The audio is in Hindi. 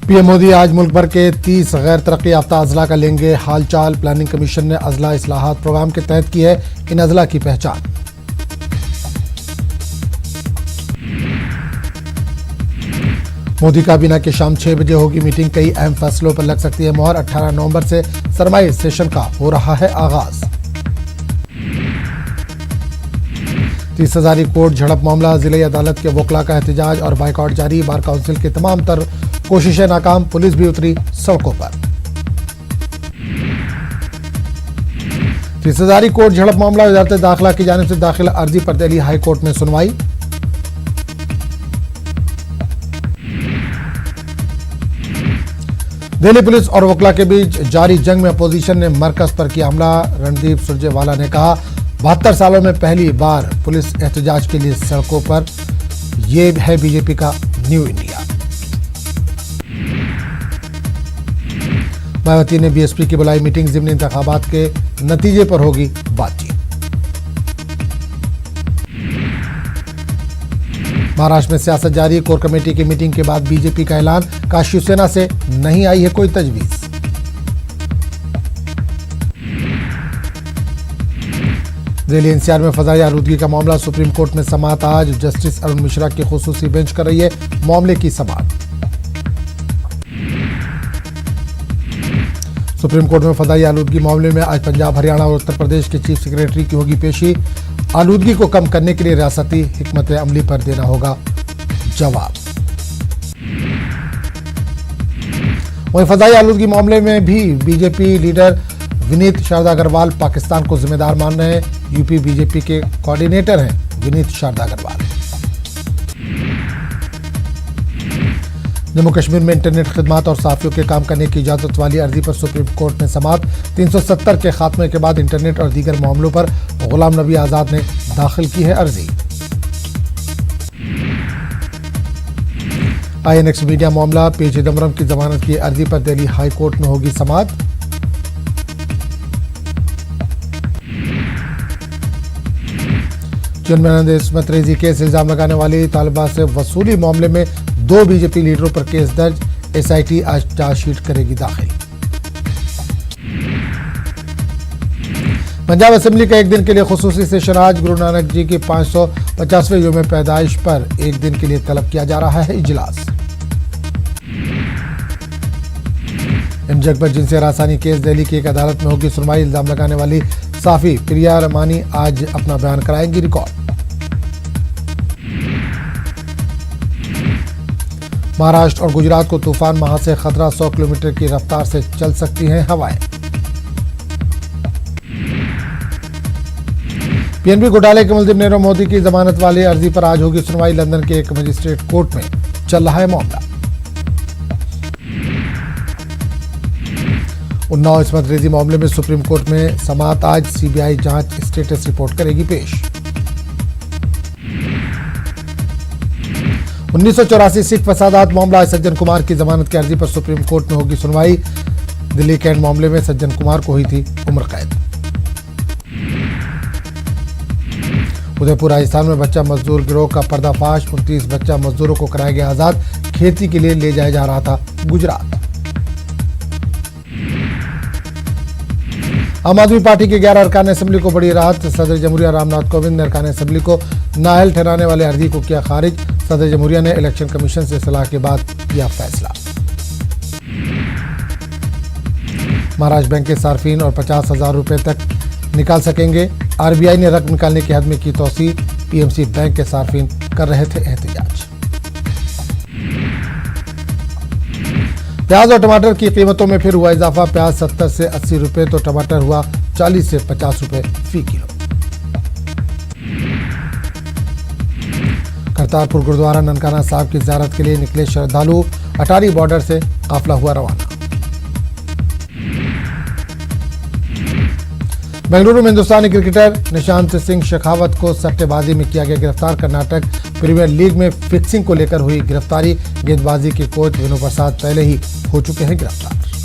पीएम मोदी आज मुल्क भर के 30 गैर तरक्की याफ्ता अजला का लेंगे हालचाल। प्लानिंग कमीशन ने अजला इस्लाहात प्रोग्राम के तहत की है इन अजला की पहचान। मोदी काबीना की शाम 6 बजे होगी मीटिंग। कई अहम फैसलों पर लग सकती है मोहर। 18 नवंबर से सरमाई सेशन का हो रहा है आगाज। 30 हजारी कोर्ट झड़प मामला, जिले अदालत के वकला का एहतजाज और बाइकआउट जारी। बार काउंसिल की तमाम तर कोशिशें नाकाम, पुलिस भी उतरी सड़कों पर। 30 हजारी कोर्ट झड़प मामला, वजारत दाखिला की जानिब से दाखिला अर्जी पर दिल्ली हाई कोर्ट में सुनवाई। दिल्ली पुलिस और वकला के बीच जारी जंग में अपोजिशन ने मरकज पर किया हमला। रणदीप सुरजेवाला ने कहा 72 सालों में पहली बार पुलिस एहतजाज के लिए सड़कों पर। यह है बीजेपी का न्यू इंडिया। मायावती ने बीएसपी की बुलाई मीटिंग, ज़िमनी इंतखाबात के नतीजे पर होगी बातचीत। महाराष्ट्र में सियासत जारी, कोर कमेटी की मीटिंग के बाद बीजेपी का ऐलान, कहा शिवसेना से नहीं आई है कोई तजवीज। दिल्ली एनसीआर में फजाई आलूदगी का मामला, सुप्रीम कोर्ट में समाअत आज। जस्टिस अरुण मिश्रा की खुसूसी बेंच कर रही है मामले की समाअत। सुप्रीम कोर्ट में फजाई आलूदगी मामले में आज पंजाब, हरियाणा और उत्तर प्रदेश के चीफ सेक्रेटरी की होगी पेशी। आलूदगी को कम करने के लिए रियासती हिकमत अमली पर देना होगा जवाब। वहीं फजाई आलूदगी मामले में भी बीजेपी लीडर विनीत शारदा अग्रवाल पाकिस्तान को जिम्मेदार मान रहे हैं। यूपी बीजेपी के कोऑर्डिनेटर हैं विनीत शारदा अग्रवाल। जम्मू कश्मीर में इंटरनेट खिदमात और साफियों के काम करने की इजाजत वाली अर्जी पर सुप्रीम कोर्ट में समाअत। 370 के खात्मे के बाद इंटरनेट और दीगर मामलों पर गुलाम नबी आजाद ने दाखिल की है अर्जी। आईएनएक्स मीडिया मामला, पी चिदम्बरम की जमानत की अर्जी पर दिल्ली हाई कोर्ट में होगी समाअत। चुनमनंद इस्मत रेजी केस, इल्जाम लगाने वाली तालिबा से वसूली मामले में 2 बीजेपी लीडरों पर केस दर्ज। एसआईटी आज चार्जशीट करेगी दाखिल। पंजाब असेंबली का एक दिन के लिए खुसूसी सेशन आज। गुरु नानक जी की 550वें यौम पैदाइश पर एक दिन के लिए तलब किया जा रहा है इजलास। जगबत जिनसे हरासानी केस, दिल्ली की एक अदालत में होगी सुनवाई। इल्जाम लगाने वाली साफी प्रिया रमानी आज अपना बयान कराएंगी रिकॉर्ड। महाराष्ट्र और गुजरात को तूफान महा से खतरा, 100 किलोमीटर की रफ्तार से चल सकती हैं हवाएं। पीएनबी घोटाले के मुलजिम नीरव मोदी की जमानत वाली अर्जी पर आज होगी सुनवाई। लंदन के एक मजिस्ट्रेट कोर्ट में चल रहा है मामला। उन्नाव इस्मत रेजी मामले में सुप्रीम कोर्ट में समाअत आज। सीबीआई जांच स्टेटस रिपोर्ट करेगी पेश। 1984 सिख फसादात मामला, सज्जन कुमार की जमानत की अर्जी पर सुप्रीम कोर्ट में होगी सुनवाई। दिल्ली कैंट मामले में सज्जन कुमार को हुई थी उम्र कैद। उदयपुर राजस्थान में बच्चा मजदूर गिरोह का पर्दाफाश, 29 बच्चा मजदूरों को कराया गया आजाद। खेती के लिए ले जाया जा रहा था गुजरात। आम आदमी पार्टी के 11 अरकान असेंबली को बड़ी राहत। सदर जमहूरिया रामनाथ कोविंद ने अरकान असेंबली को नाअहल ठहराने वाले अर्जी को किया खारिज। सदर जमहूरिया ने इलेक्शन कमीशन से सलाह के बाद किया फैसला। महाराष्ट्र बैंक के सार्फिन और 50,000 रुपए तक निकाल सकेंगे। आरबीआई ने रकम निकालने की हद में की तौसीह। पीएमसी बैंक के सार्फिन कर रहे थे एहतजाज। प्याज और टमाटर की कीमतों में फिर हुआ इजाफा। प्याज 70 से 80 रुपए तो टमाटर हुआ 40 से 50 रुपए फी किलो। करतारपुर गुरुद्वारा ननकाना साहब की ज़ियारत के लिए निकले श्रद्धालु। अटारी बॉर्डर से काफिला हुआ रवाना। बेंगलुरु में हिंदुस्तानी क्रिकेटर निशांत सिंह शेखावत को सट्टेबाजी में किया गया गिरफ्तार। कर्नाटक प्रीमियर लीग में फिक्सिंग को लेकर हुई गिरफ्तारी। गेंदबाजी के कोच विनोद प्रसाद पहले ही हो चुके हैं गिरफ्तार।